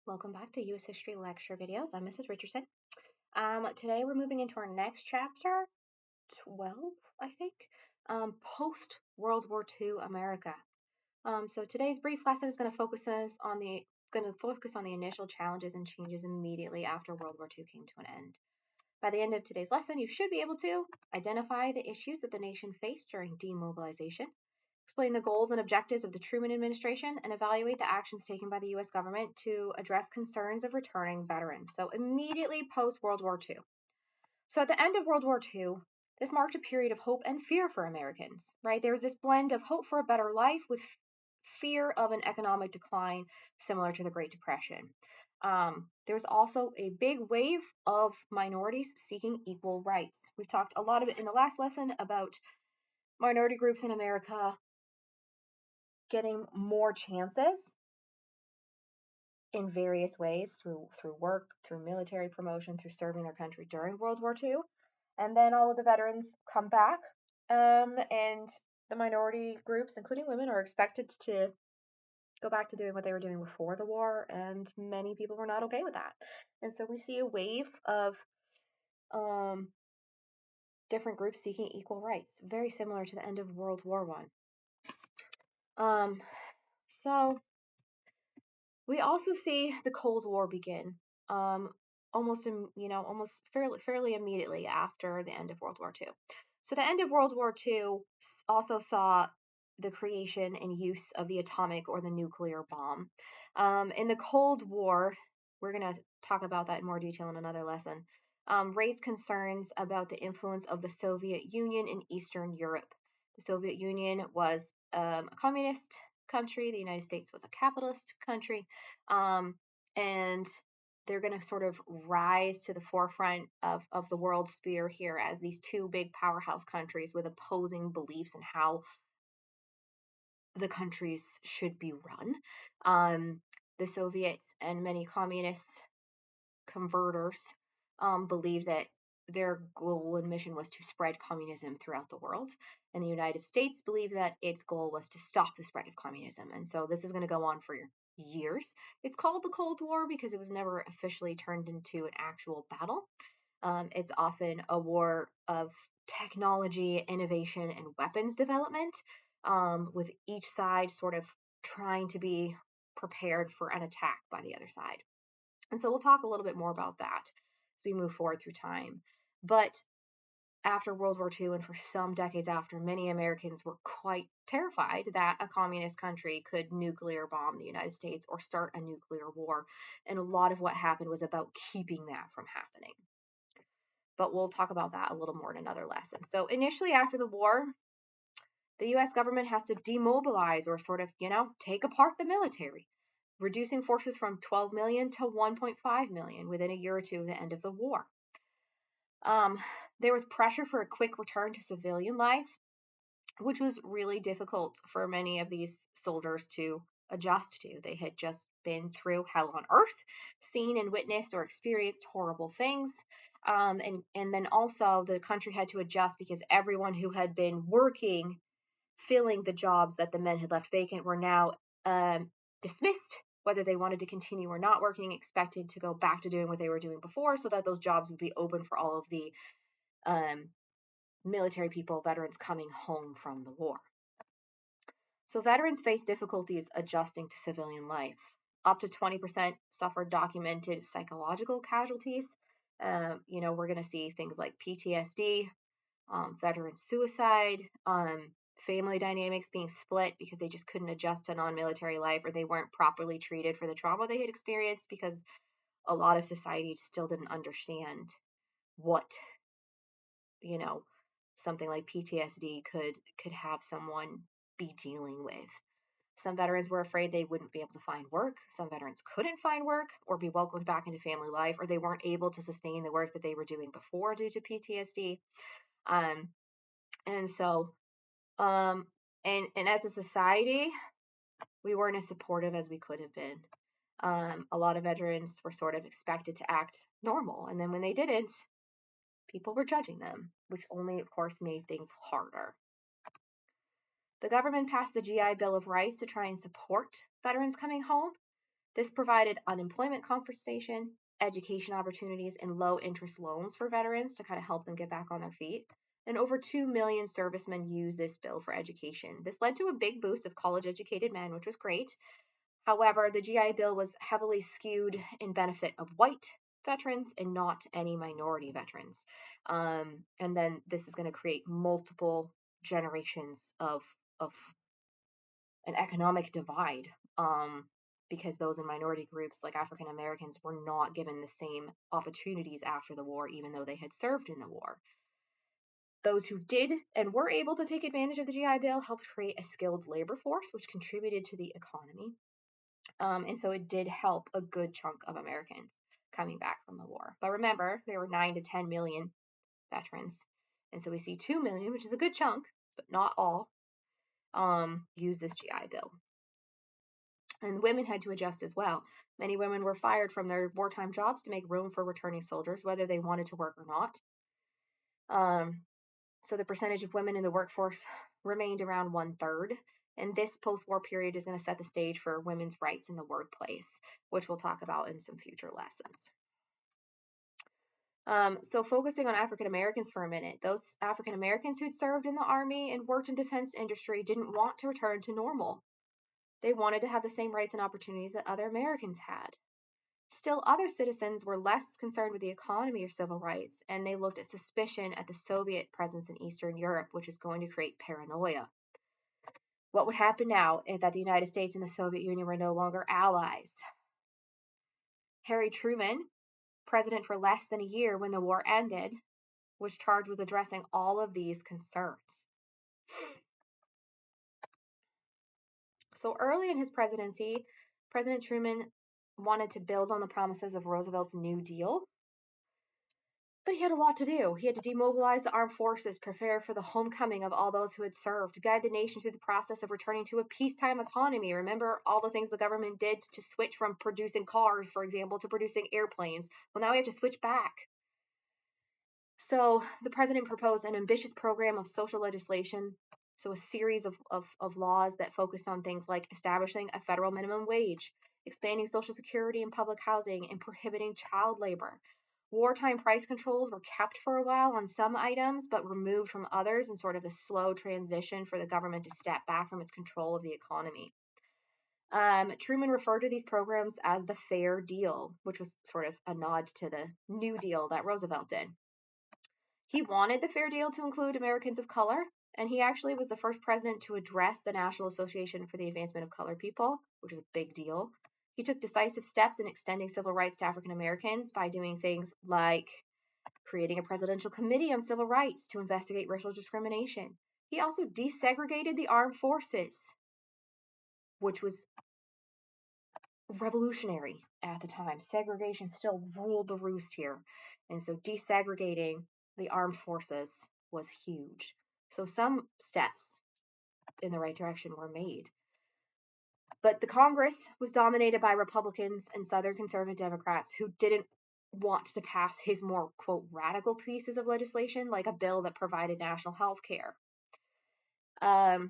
Welcome back to U.S. History Lecture Videos. I'm Mrs. Richardson. Today we're moving into our next chapter, 12, I think, post World War II America. So today's brief lesson is going to focus on the initial challenges and changes immediately after World War II came to an end. By the end of today's lesson, you should be able to identify the issues that the nation faced during demobilization, explain the goals and objectives of the Truman administration, and evaluate the actions taken by the U.S. government to address concerns of returning veterans. So immediately post World War II. So at the end of World War II, this marked a period of hope and fear for Americans, right? There was this blend of hope for a better life with fear of an economic decline similar to the Great Depression. There was also a big wave of minorities seeking equal rights. We've talked a lot of it in the last lesson about minority groups in America getting more chances in various ways through work, through military promotion, through serving their country during World War II. And then all of the veterans come back, and the minority groups, including women, are expected to go back to doing what they were doing before the war, and many people were not okay with that. And so we see a wave of um, different groups seeking equal rights, very similar to the end of World War One. So we also see the Cold War begin, um, almost fairly immediately after the end of World War II. So the end of World War II also saw the creation and use of the atomic or the nuclear bomb. In the Cold War, we're going to talk about that in more detail in another lesson, raised concerns about the influence of the Soviet Union in Eastern Europe. The Soviet Union was a communist country. The United States was a capitalist country. And they're going to sort of rise to the forefront of the world sphere here as these two big powerhouse countries with opposing beliefs in how the countries should be run. The Soviets and many communist converters believed that their goal and mission was to spread communism throughout the world. And the United States believed that its goal was to stop the spread of communism. And so this is going to go on for years. It's called the Cold War because it was never officially turned into an actual battle. It's often a war of technology, innovation, and weapons development, with each side sort of trying to be prepared for an attack by the other side. And so we'll talk a little bit more about that as we move forward through time. But after World War II and for some decades after, many Americans were quite terrified that a communist country could nuclear bomb the United States or start a nuclear war. And a lot of what happened was about keeping that from happening. But we'll talk about that a little more in another lesson. So initially after the war, the US government has to demobilize or sort of, take apart the military, reducing forces from 12 million to 1.5 million within a year or two of the end of the war. There was pressure for a quick return to civilian life, which was really difficult for many of these soldiers to adjust to. They had just been through hell on earth, seen and witnessed or experienced horrible things. And then also the country had to adjust because everyone who had been working, filling the jobs that the men had left vacant, were now dismissed, whether they wanted to continue or not working, expected to go back to doing what they were doing before so that those jobs would be open for all of the military people, veterans coming home from the war. So veterans face difficulties adjusting to civilian life. Up to 20% suffered documented psychological casualties. We're going to see things like PTSD, veteran suicide, family dynamics being split because they just couldn't adjust to non-military life, or they weren't properly treated for the trauma they had experienced because a lot of society still didn't understand what, something like PTSD could have someone be dealing with. Some veterans were afraid they wouldn't be able to find work. Some veterans couldn't find work or be welcomed back into family life, or they weren't able to sustain the work that they were doing before due to PTSD. And so, and as a society, we weren't as supportive as we could have been. A lot of veterans were sort of expected to act normal, and then when they didn't, people were judging them, which only, of course, made things harder. The government passed the GI Bill of Rights to try and support veterans coming home. This provided unemployment compensation, education opportunities, and low interest loans for veterans to kind of help them get back on their feet. And over 2 million servicemen used this bill for education. This led to a big boost of college educated men, which was great. However, the GI Bill was heavily skewed in benefit of white veterans and not any minority veterans. And then this is going to create multiple generations of an economic divide, because those in minority groups like African Americans were not given the same opportunities after the war, even though they had served in the war. Those who did and were able to take advantage of the GI Bill helped create a skilled labor force, which contributed to the economy. And so it did help a good chunk of Americans coming back from the war. But remember, there were 9 to 10 million veterans. And so we see 2 million, which is a good chunk, but not all, use this GI Bill. And women had to adjust as well. Many women were fired from their wartime jobs to make room for returning soldiers, whether they wanted to work or not. So the percentage of women in the workforce remained around 1/3. And this post-war period is going to set the stage for women's rights in the workplace, which we'll talk about in some future lessons. So focusing on African Americans for a minute, those African Americans who'd served in the army and worked in defense industry didn't want to return to normal. They wanted to have the same rights and opportunities that other Americans had. Still, other citizens were less concerned with the economy or civil rights, and they looked at suspicion at the Soviet presence in Eastern Europe, which is going to create paranoia. What would happen now if that the United States and the Soviet Union were no longer allies? Harry Truman, president for less than a year when the war ended, was charged with addressing all of these concerns. So early in his presidency, President Truman wanted to build on the promises of Roosevelt's New Deal, but he had a lot to do. He had to demobilize the armed forces, prepare for the homecoming of all those who had served, guide the nation through the process of returning to a peacetime economy. Remember all the things the government did to switch from producing cars, for example, to producing airplanes. Well, now we have to switch back. So the president proposed an ambitious program of social legislation, so a series of laws that focused on things like establishing a federal minimum wage, expanding Social Security and public housing, and prohibiting child labor. Wartime price controls were kept for a while on some items, but removed from others in sort of a slow transition for the government to step back from its control of the economy. Truman referred to these programs as the Fair Deal, which was sort of a nod to the New Deal that Roosevelt did. He wanted the Fair Deal to include Americans of color, and he actually was the first president to address the National Association for the Advancement of Colored People, which is a big deal. He took decisive steps in extending civil rights to African Americans by doing things like creating a presidential committee on civil rights to investigate racial discrimination. He also desegregated the armed forces, which was revolutionary at the time. Segregation still ruled the roost here. And so desegregating the armed forces was huge. So some steps in the right direction were made. But the Congress was dominated by Republicans and Southern conservative Democrats who didn't want to pass his more, quote, radical pieces of legislation, like a bill that provided national health care. The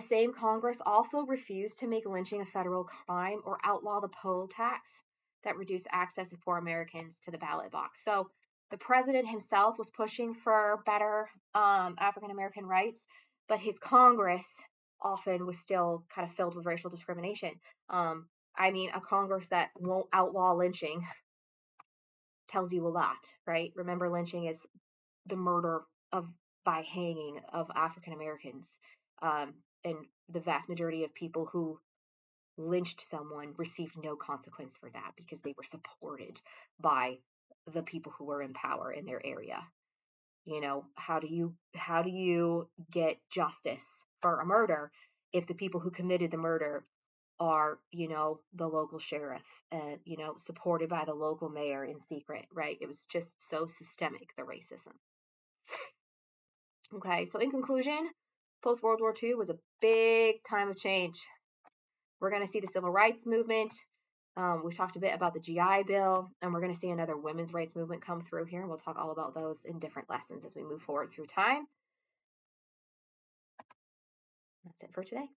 same Congress also refused to make lynching a federal crime or outlaw the poll tax that reduced access of poor Americans to the ballot box. So the president himself was pushing for better African American rights, but his Congress often was still kind of filled with racial discrimination. A Congress that won't outlaw lynching tells you a lot, right? Remember, lynching is the murder of by hanging of African Americans. And the vast majority of people who lynched someone received no consequence for that because they were supported by the people who were in power in their area. You know, how do you get justice for a murder if the people who committed the murder are, the local sheriff and, supported by the local mayor in secret, right? It was just so systemic, the racism. Okay, so in conclusion, post-World War II was a big time of change. We're going to see the civil rights movement. We talked a bit about the GI Bill, and we're going to see another women's rights movement come through here. We'll talk all about those in different lessons as we move forward through time. That's it for today.